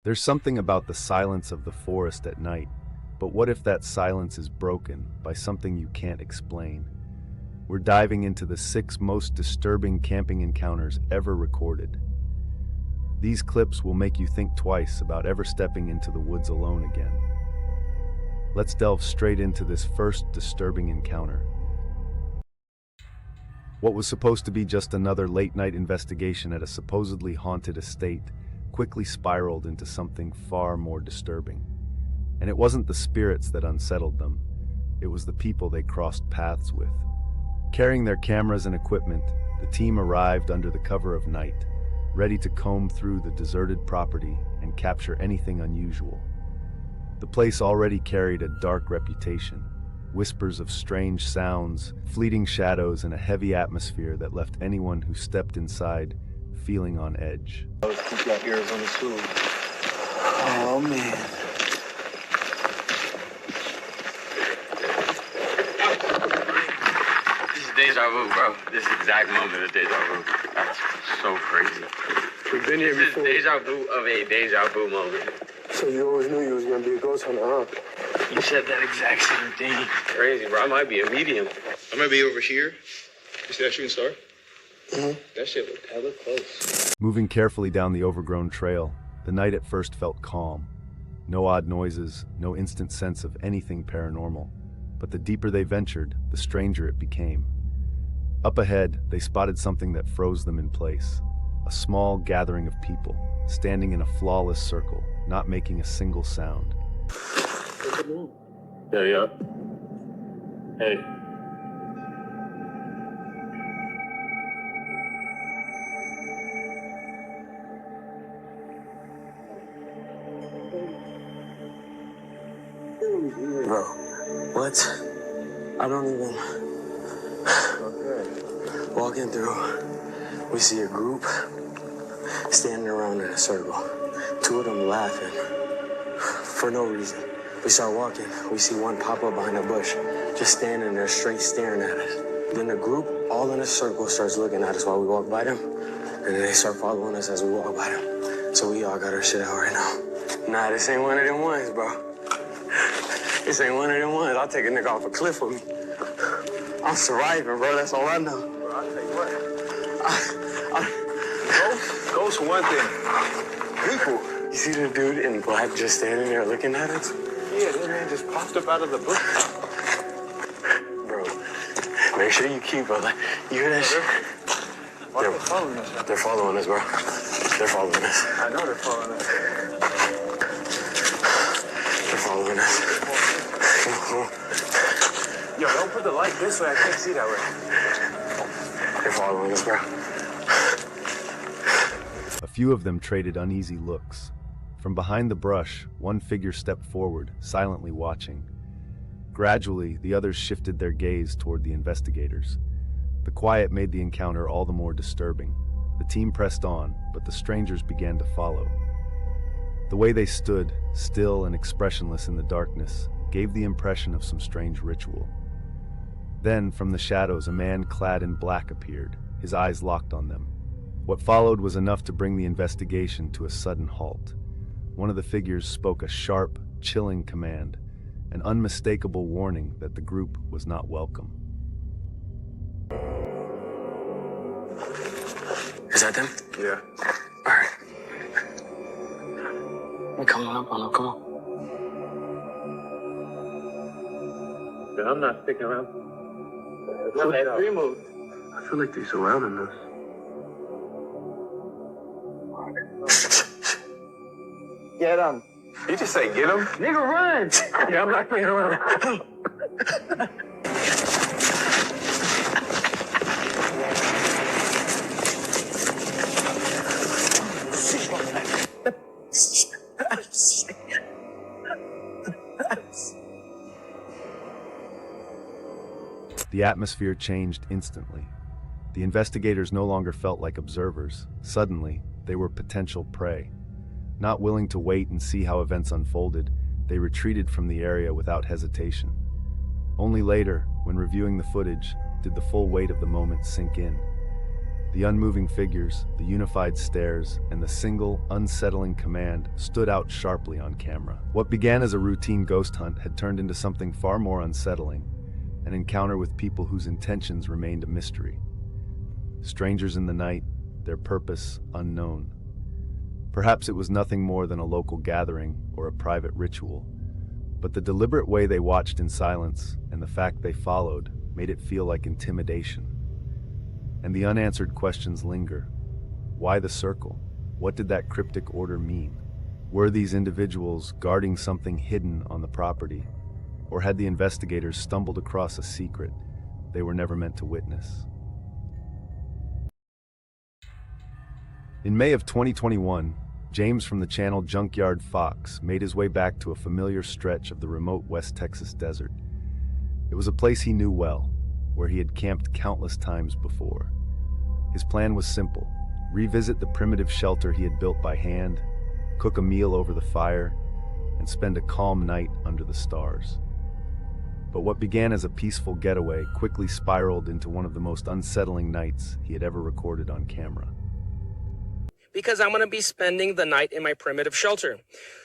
There's something about the silence of the forest at night, but what if that silence is broken by something you can't explain? We're diving into the 6 most disturbing camping encounters ever recorded. These clips will make you think twice about ever stepping into the woods alone again. Let's delve straight into this first disturbing encounter. What was supposed to be just another late-night investigation at a supposedly haunted estate quickly spiraled into something far more disturbing. And it wasn't the spirits that unsettled them, it was the people they crossed paths with. Carrying their cameras and equipment, the team arrived under the cover of night, ready to comb through the deserted property and capture anything unusual. The place already carried a dark reputation, whispers of strange sounds, fleeting shadows, and a heavy atmosphere that left anyone who stepped inside feeling on edge. Let's keep your ears on the tube. Oh, man. This is deja vu, bro. This exact moment is deja vu. That's so crazy. We've been here before. This is deja vu of a deja vu moment. So you always knew you was going to be a ghost hunter, huh? You said that exact same thing. Crazy, bro. I might be a medium. I'm gonna be over here. You see that shooting star? Mm-hmm. That shit looked hella close. Moving carefully down the overgrown trail, the night at first felt calm. No odd noises, no instant sense of anything paranormal. But the deeper they ventured, the stranger it became. Up ahead, they spotted something that froze them in place. A small gathering of people, standing in a flawless circle, not making a single sound. Yeah. Hey. Bro, what? I don't even... Okay. Walking through, we see a group standing around in a circle. 2 of them laughing for no reason. We start walking, we see one pop up behind a bush, just standing there straight staring at us. Then the group, all in a circle, starts looking at us while we walk by them, and then they start following us as we walk by them. So we all got our shit out right now. Nah, this ain't one of them ones, bro. This ain't one of them ones. I'll take a nigga off a cliff with me. I'm surviving, bro. That's all I know. Bro, I'll tell you what. Ghosts for one thing. People. You see the dude in black just standing there looking at us? Yeah, that man just popped up out of the bush. Bro, make sure you keep it. Like, you hear that shit? Why are they following us? They're following us, bro. They're following us. I know they're following us. They're following us. Come on. Yo, don't put the light this way. I can't see that way. They're following us, bro. A few of them traded uneasy looks. From behind the brush, one figure stepped forward, silently watching. Gradually, the others shifted their gaze toward the investigators. The quiet made the encounter all the more disturbing. The team pressed on, but the strangers began to follow. The way they stood, still and expressionless in the darkness, gave the impression of some strange ritual. Then, from the shadows, a man clad in black appeared, his eyes locked on them. What followed was enough to bring the investigation to a sudden halt. One of the figures spoke a sharp, chilling command, an unmistakable warning that the group was not welcome. Is that them? Yeah. All right. We're coming up on them. Come on. But I'm not sticking around. I feel like they're surrounding us. Get him. You just say get him? Nigga, run. Yeah, I'm not playing around. The atmosphere changed instantly. The investigators no longer felt like observers. Suddenly, they were potential prey. Not willing to wait and see how events unfolded, they retreated from the area without hesitation. Only later, when reviewing the footage, did the full weight of the moment sink in. The unmoving figures, the unified stares, and the single, unsettling command stood out sharply on camera. What began as a routine ghost hunt had turned into something far more unsettling, an encounter with people whose intentions remained a mystery. Strangers in the night, their purpose unknown. Perhaps it was nothing more than a local gathering or a private ritual, but the deliberate way they watched in silence and the fact they followed made it feel like intimidation. And the unanswered questions linger. Why the circle? What did that cryptic order mean? Were these individuals guarding something hidden on the property? Or had the investigators stumbled across a secret they were never meant to witness? In May of 2021, James from the channel Junkyard Fox made his way back to a familiar stretch of the remote West Texas desert. It was a place he knew well, where he had camped countless times before. His plan was simple: revisit the primitive shelter he had built by hand, cook a meal over the fire, and spend a calm night under the stars. But what began as a peaceful getaway quickly spiraled into one of the most unsettling nights he had ever recorded on camera. Because I'm going to be spending the night in my primitive shelter.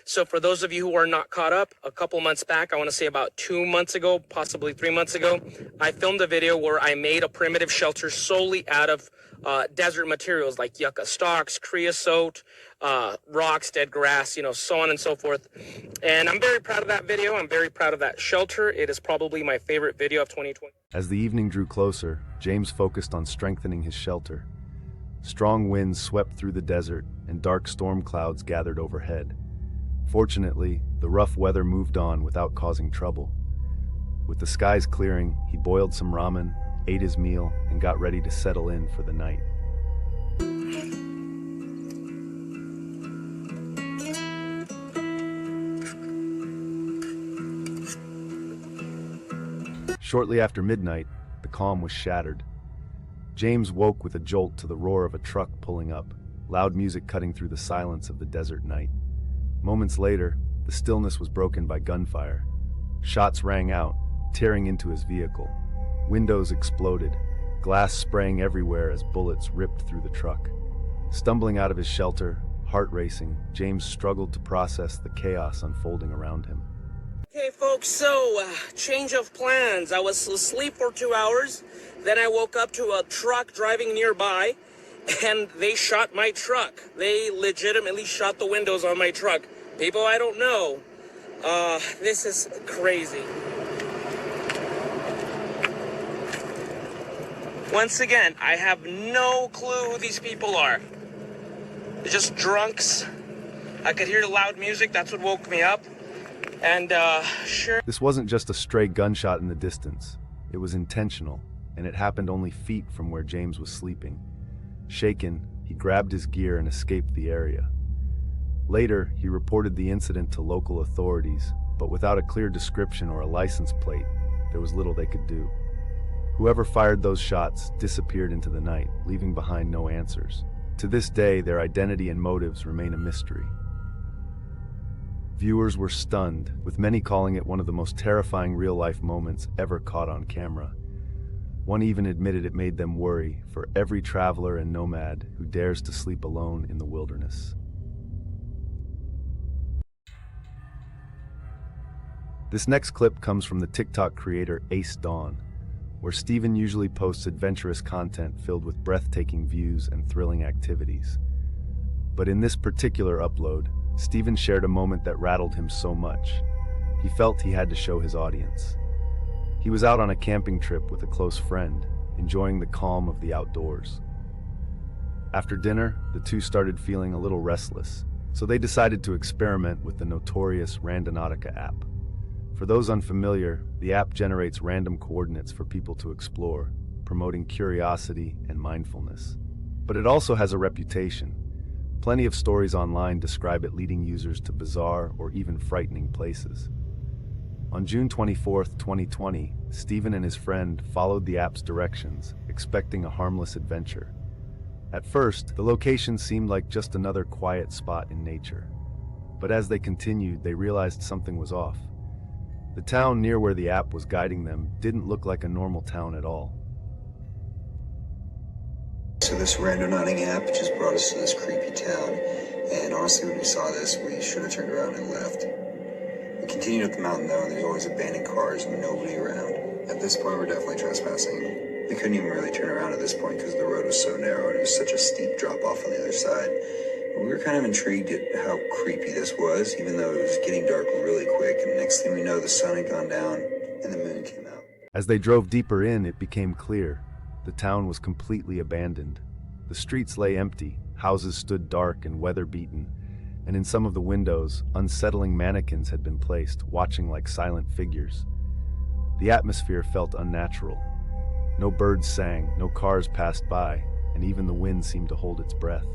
So for those of you who are not caught up, a couple months back, I want to say about 2 months ago, possibly 3 months ago, I filmed a video where I made a primitive shelter solely out of desert materials like yucca stalks, creosote, rocks, dead grass, so on and so forth. And I'm very proud of that video. I'm very proud of that shelter. It is probably my favorite video of 2020. As the evening drew closer, James focused on strengthening his shelter. Strong winds swept through the desert, and dark storm clouds gathered overhead. Fortunately, the rough weather moved on without causing trouble. With the skies clearing, he boiled some ramen, ate his meal, and got ready to settle in for the night. Shortly after midnight, the calm was shattered. James woke with a jolt to the roar of a truck pulling up, loud music cutting through the silence of the desert night. Moments later, the stillness was broken by gunfire. Shots rang out, tearing into his vehicle. Windows exploded, glass spraying everywhere as bullets ripped through the truck. Stumbling out of his shelter, heart racing, James struggled to process the chaos unfolding around him. Okay, folks, so change of plans. I was asleep for 2 hours. Then I woke up to a truck driving nearby, and they shot my truck. They legitimately shot the windows on my truck. People I don't know. This is crazy. Once again, I have no clue who these people are. They're just drunks. I could hear the loud music. That's what woke me up. And, sure. This wasn't just a stray gunshot in the distance. It was intentional, and it happened only feet from where James was sleeping. Shaken, he grabbed his gear and escaped the area. Later, he reported the incident to local authorities, but without a clear description or a license plate, there was little they could do. Whoever fired those shots disappeared into the night, leaving behind no answers. To this day, their identity and motives remain a mystery. Viewers were stunned, with many calling it one of the most terrifying real-life moments ever caught on camera. One even admitted it made them worry for every traveler and nomad who dares to sleep alone in the wilderness. This next clip comes from the TikTok creator Ace Dawn, where Steven usually posts adventurous content filled with breathtaking views and thrilling activities. But in this particular upload, Steven shared a moment that rattled him so much, he felt he had to show his audience. He was out on a camping trip with a close friend, enjoying the calm of the outdoors. After dinner, the two started feeling a little restless, so they decided to experiment with the notorious Randonautica app. For those unfamiliar, the app generates random coordinates for people to explore, promoting curiosity and mindfulness. But it also has a reputation. Plenty of stories online describe it leading users to bizarre or even frightening places. On June 24, 2020, Steven and his friend followed the app's directions, expecting a harmless adventure. At first, the location seemed like just another quiet spot in nature. But as they continued, they realized something was off. The town near where the app was guiding them didn't look like a normal town at all. So this randonauting app just brought us to this creepy town, and honestly when we saw this, we should have turned around and left. We continued up the mountain though, and there's always abandoned cars and nobody around. At this point, we're definitely trespassing. We couldn't even really turn around at this point because the road was so narrow and it was such a steep drop off on the other side. We were kind of intrigued at how creepy this was, even though it was getting dark really quick, and next thing we know, the sun had gone down and the moon came out. As they drove deeper in, it became clear. The town was completely abandoned. The streets lay empty, houses stood dark and weather-beaten, and in some of the windows, unsettling mannequins had been placed, watching like silent figures. The atmosphere felt unnatural. No birds sang, no cars passed by, and even the wind seemed to hold its breath.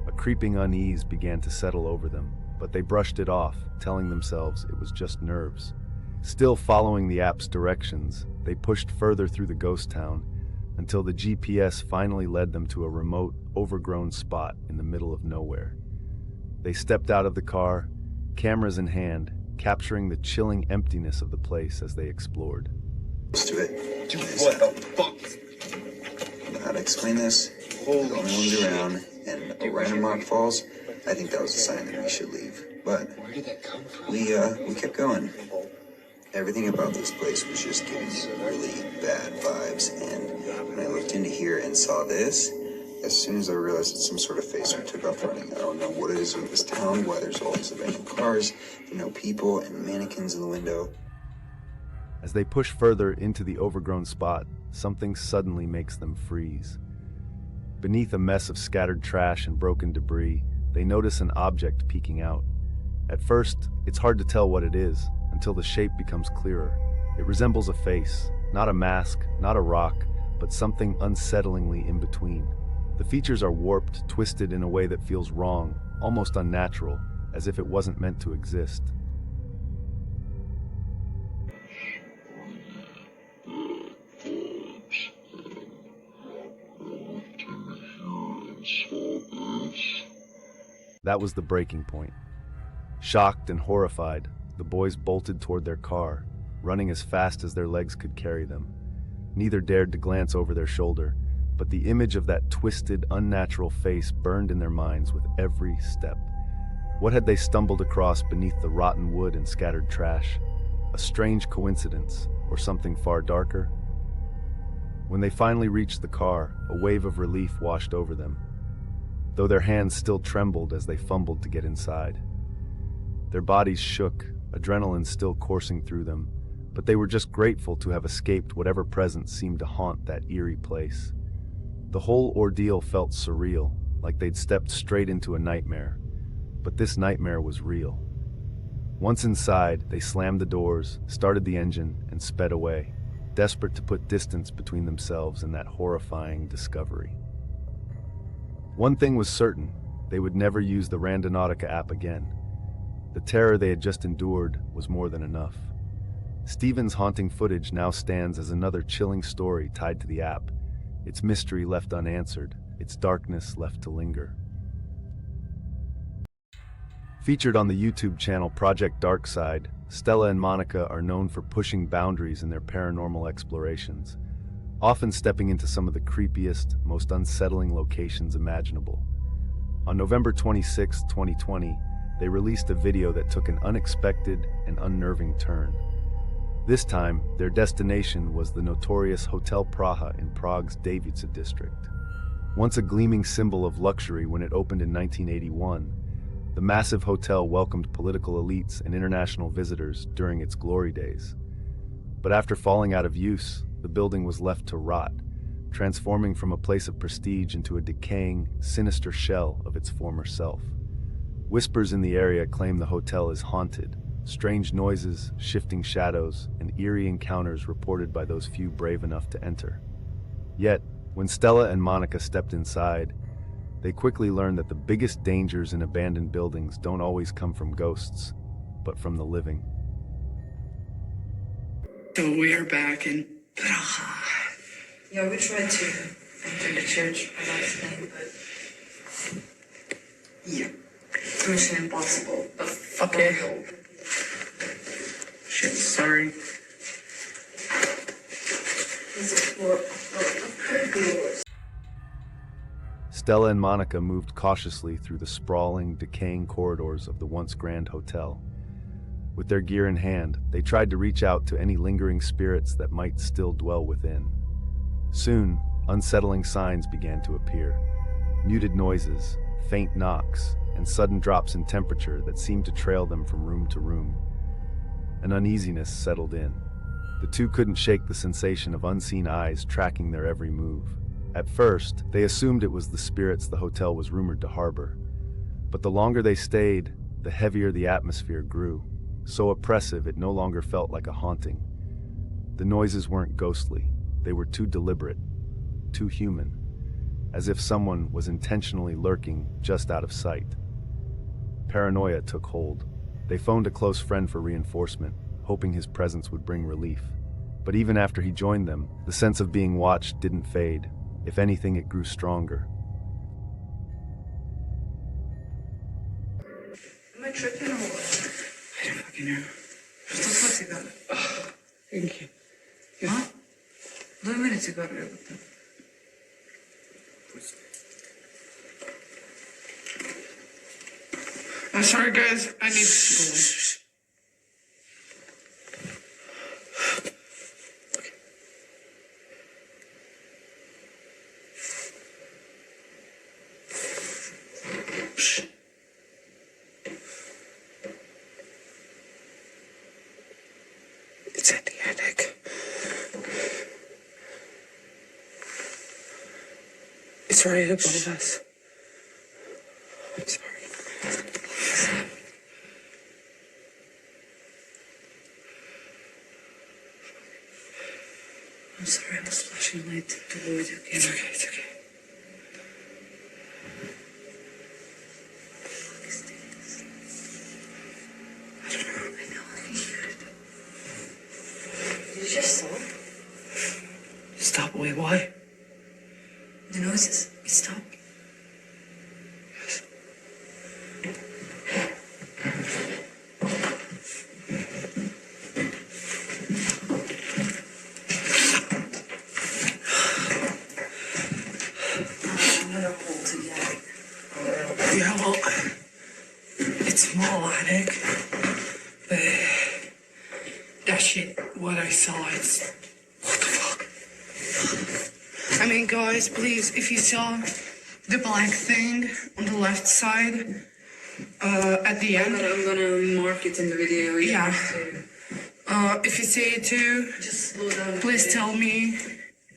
A creeping unease began to settle over them, but they brushed it off, telling themselves it was just nerves. Still following the app's directions, they pushed further through the ghost town until the GPS finally led them to a remote, overgrown spot in the middle of nowhere. They stepped out of the car, cameras in hand, capturing the chilling emptiness of the place as they explored. Let's do it. Dude, what the fuck? I don't know how to explain this. The only ones around, and a random rock falls. I think that was a sign that we should leave. But Where did that come from? we kept going. Everything about this place was just giving me really bad vibes, and when I looked into here and saw this, as soon as I realized it's some sort of face, we took off running. I don't know what it is with this town, why there's all these abandoned cars, people, and mannequins in the window. As they push further into the overgrown spot, something suddenly makes them freeze. Beneath a mess of scattered trash and broken debris, they notice an object peeking out. At first, it's hard to tell what it is, until the shape becomes clearer. It resembles a face, not a mask, not a rock, but something unsettlingly in between. The features are warped, twisted in a way that feels wrong, almost unnatural, as if it wasn't meant to exist. That was the breaking point. Shocked and horrified, the boys bolted toward their car, running as fast as their legs could carry them. Neither dared to glance over their shoulder, but the image of that twisted, unnatural face burned in their minds with every step. What had they stumbled across beneath the rotten wood and scattered trash? A strange coincidence, or something far darker? When they finally reached the car, a wave of relief washed over them, though their hands still trembled as they fumbled to get inside. Their bodies shook, adrenaline still coursing through them, but they were just grateful to have escaped whatever presence seemed to haunt that eerie place. The whole ordeal felt surreal, like they'd stepped straight into a nightmare, but this nightmare was real. Once inside, they slammed the doors, started the engine, and sped away, desperate to put distance between themselves and that horrifying discovery. One thing was certain, they would never use the Randonautica app again. The terror they had just endured was more than enough. Steven's haunting footage now stands as another chilling story tied to the app, its mystery left unanswered, its darkness left to linger. Featured on the YouTube channel Project Darkside, Stella and Monica are known for pushing boundaries in their paranormal explorations, often stepping into some of the creepiest, most unsettling locations imaginable. On November 26, 2020, they released a video that took an unexpected and unnerving turn. This time, their destination was the notorious Hotel Praha in Prague's Davica district. Once a gleaming symbol of luxury when it opened in 1981, the massive hotel welcomed political elites and international visitors during its glory days. But after falling out of use, the building was left to rot, transforming from a place of prestige into a decaying, sinister shell of its former self. Whispers in the area claim the hotel is haunted, strange noises, shifting shadows, and eerie encounters reported by those few brave enough to enter. Yet, when Stella and Monica stepped inside, they quickly learned that the biggest dangers in abandoned buildings don't always come from ghosts, but from the living. So we are back in Prague. Yeah, we tried to enter the church by accident, but Yeah. mission impossible. But Okay. real. Shit, sorry. Let's explore. Stella and Monica moved cautiously through the sprawling, decaying corridors of the once grand hotel. With their gear in hand, they tried to reach out to any lingering spirits that might still dwell within. Soon, unsettling signs began to appear. Muted noises, faint knocks, and sudden drops in temperature that seemed to trail them from room to room. An uneasiness settled in. The two couldn't shake the sensation of unseen eyes tracking their every move. At first, they assumed it was the spirits the hotel was rumored to harbor. But the longer they stayed, the heavier the atmosphere grew, so oppressive it no longer felt like a haunting. The noises weren't ghostly. They were too deliberate, too human, as if someone was intentionally lurking just out of sight. Paranoia took hold. They phoned a close friend for reinforcement, hoping his presence would bring relief. But even after he joined them, the sense of being watched didn't fade. If anything, it grew stronger. Am I tripping or what? I don't fucking know. Что с цигары? Thank you. А? 2 минуты цигары. I'm sorry, guys. I need to go. It's at the attic. It's right above us. I'm sorry. I'm sorry, I was flashing light to avoid you. It's okay, it's okay. I don't know. I know, I can hear it. Did you just stop? Stop, wait, why? The noises. It stopped. Yes. Another hole to the attic. Yeah, well, it's small attic, but that shit, what I saw, it's, what the fuck? I mean, guys, please, if you saw the black thing on the left side, at the end. I'm gonna mark it in the video. Yeah. If you see it too, Just slow down. please tell me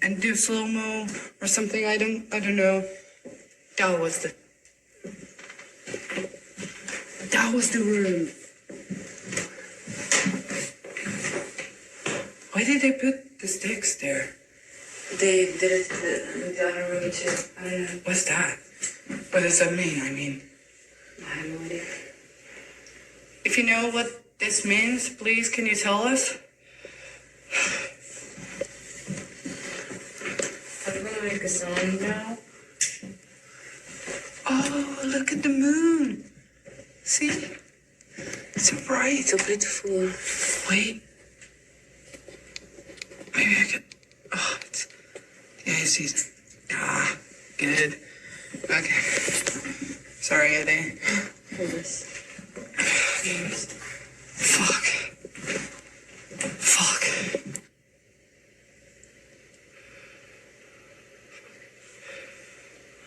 and do slow-mo or something. I don't know. That was the room. Why did they put the sticks there? They did it with the other room too. I don't know. What's that? What does that mean? I mean, I have no idea. if you know what this means, please can you tell us? I'm gonna make a sound now. Oh, look at the moon. See? It's so bright. So beautiful. Wait. Maybe I could. Oh, it's. Yeah, I see. Ah, good. Okay. Sorry, Eddie. Hold this. Fuck. Fuck.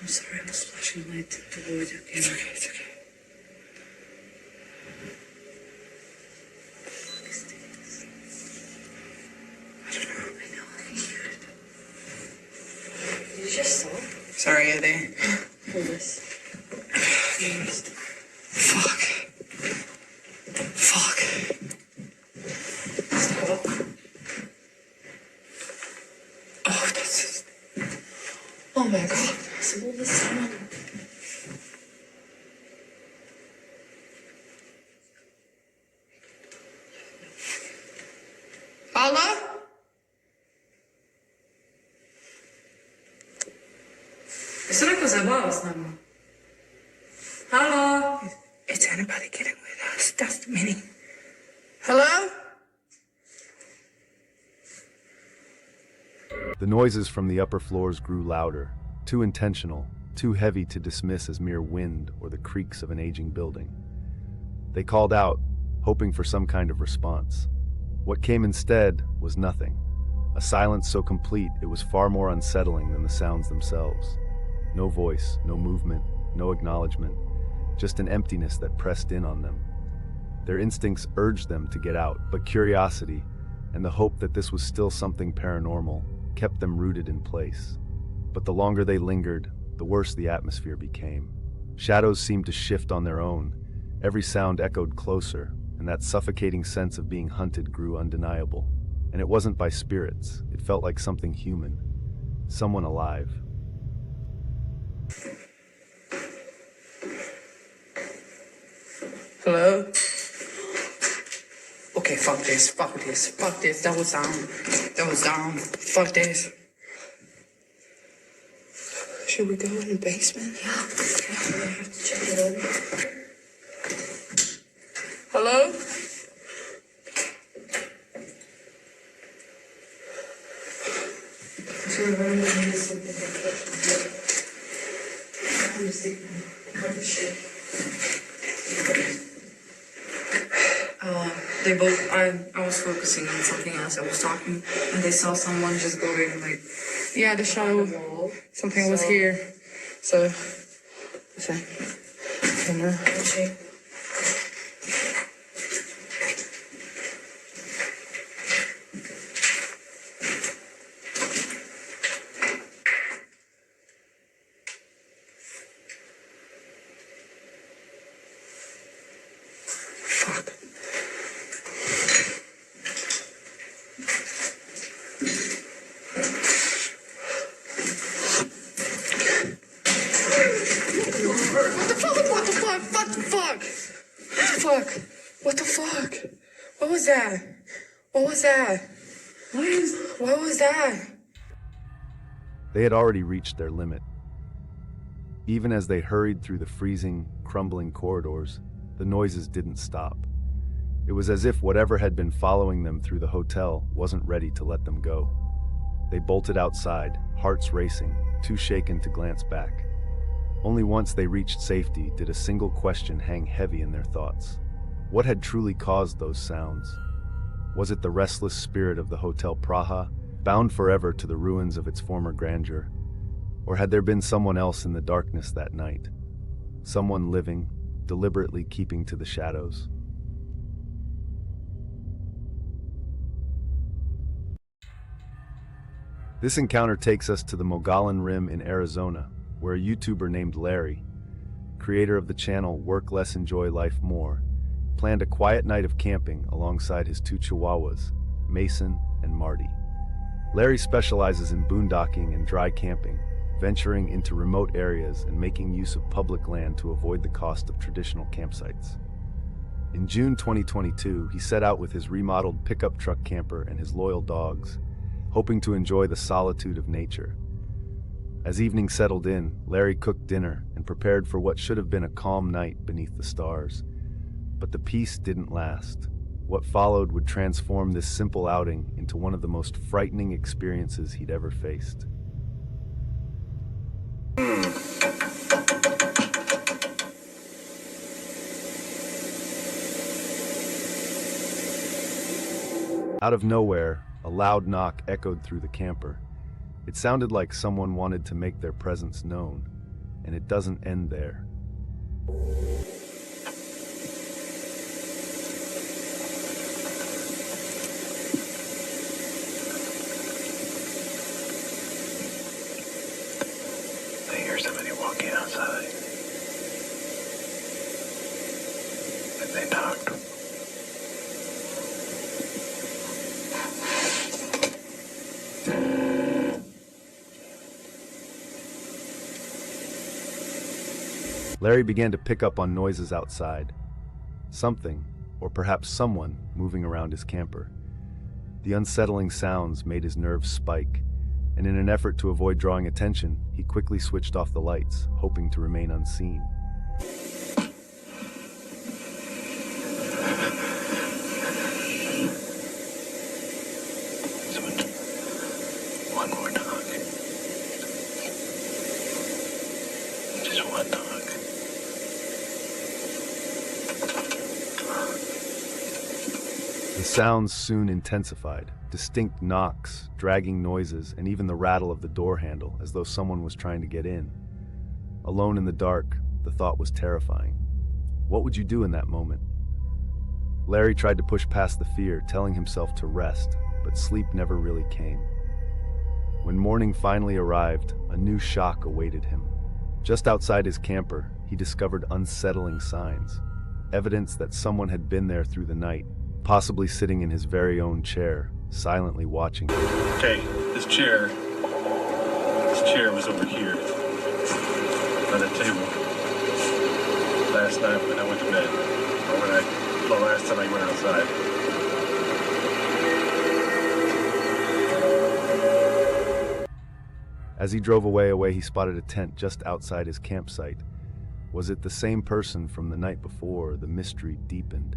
I'm sorry, I was flashing light to avoid you. It's okay, it's okay. What is this? I don't know. I know, I can hear it. Did you just stop? Sorry, Eddie. Hold this. Fuck. Fuck. Stop. Oh, that's just. Oh my god. Possible this someone. Hello? Jest tylko zabawa z nami. Hello? Is anybody getting with us? That's the meaning. Hello? The noises from the upper floors grew louder, too intentional, too heavy to dismiss as mere wind or the creaks of an aging building. They called out, hoping for some kind of response. What came instead was nothing. A silence so complete it was far more unsettling than the sounds themselves. No voice, no movement, no acknowledgement, just an emptiness that pressed in on them. Their instincts urged them to get out, but curiosity and the hope that this was still something paranormal kept them rooted in place. But the longer they lingered, the worse the atmosphere became. Shadows seemed to shift on their own. Every sound echoed closer, and that suffocating sense of being hunted grew undeniable. And it wasn't by spirits. It felt like something human. Someone alive. Hello? Okay, fuck this. That was down. Fuck this. Should we go in the basement? Yeah, I have to check it over. Hello? So we're going to need something like that. I'm just thinking, what the shit? They both, I was focusing on something else. I was talking, and they saw someone just going like, Yeah, the shadow. the wall. Something was here. So, listen. Okay. Fuck. What the fuck? What was that? What was that? They had already reached their limit. Even as they hurried through the freezing, crumbling corridors, the noises didn't stop. It was as if whatever had been following them through the hotel wasn't ready to let them go. They bolted outside, hearts racing, too shaken to glance back. Only once they reached safety did a single question hang heavy in their thoughts. What had truly caused those sounds? Was it the restless spirit of the Hotel Praha, bound forever to the ruins of its former grandeur? Or had there been someone else in the darkness that night? Someone living, deliberately keeping to the shadows? This encounter takes us to the Mogollon Rim in Arizona, where a YouTuber named Larry, creator of the channel Work Less Enjoy Life More, planned a quiet night of camping alongside his two chihuahuas, Mason and Marty. Larry specializes in boondocking and dry camping, venturing into remote areas and making use of public land to avoid the cost of traditional campsites. In June 2022, he set out with his remodeled pickup truck camper and his loyal dogs, hoping to enjoy the solitude of nature. As evening settled in, Larry cooked dinner and prepared for what should have been a calm night beneath the stars. But the peace didn't last. What followed would transform this simple outing into one of the most frightening experiences he'd ever faced. Out of nowhere, a loud knock echoed through the camper. It sounded like someone wanted to make their presence known, and it doesn't end there. I hear somebody walking outside. And they knocked. Larry began to pick up on noises outside. Something, or perhaps someone, moving around his camper. The unsettling sounds made his nerves spike, and in an effort to avoid drawing attention, he quickly switched off the lights, hoping to remain unseen. One more knock. The sounds soon intensified, distinct knocks, dragging noises, and even the rattle of the door handle, as though someone was trying to get in. Alone in the dark, the thought was terrifying. What would you do in that moment? Larry tried to push past the fear, telling himself to rest, but sleep never really came. When morning finally arrived, a new shock awaited him. Just outside his camper, he discovered unsettling signs, evidence that someone had been there through the night, possibly sitting in his very own chair, silently watching him. Okay, this chair was over here, on the table, last night when I went to bed, or the last time I went outside. As he drove away, he spotted a tent just outside his campsite. Was it the same person from the night before? The mystery deepened.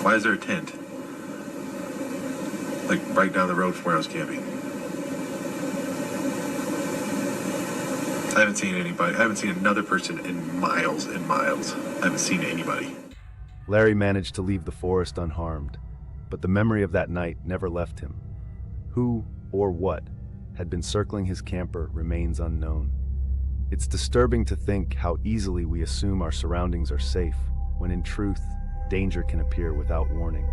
Why is there a tent? Like right down the road from where I was camping. I haven't seen anybody. I haven't seen another person in miles and miles. I haven't seen anybody. Larry managed to leave the forest unharmed, but the memory of that night never left him. Who or what had been circling his camper remains unknown. It's disturbing to think how easily we assume our surroundings are safe, when in truth, danger can appear without warning.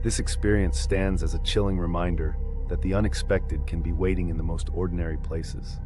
This experience stands as a chilling reminder that the unexpected can be waiting in the most ordinary places.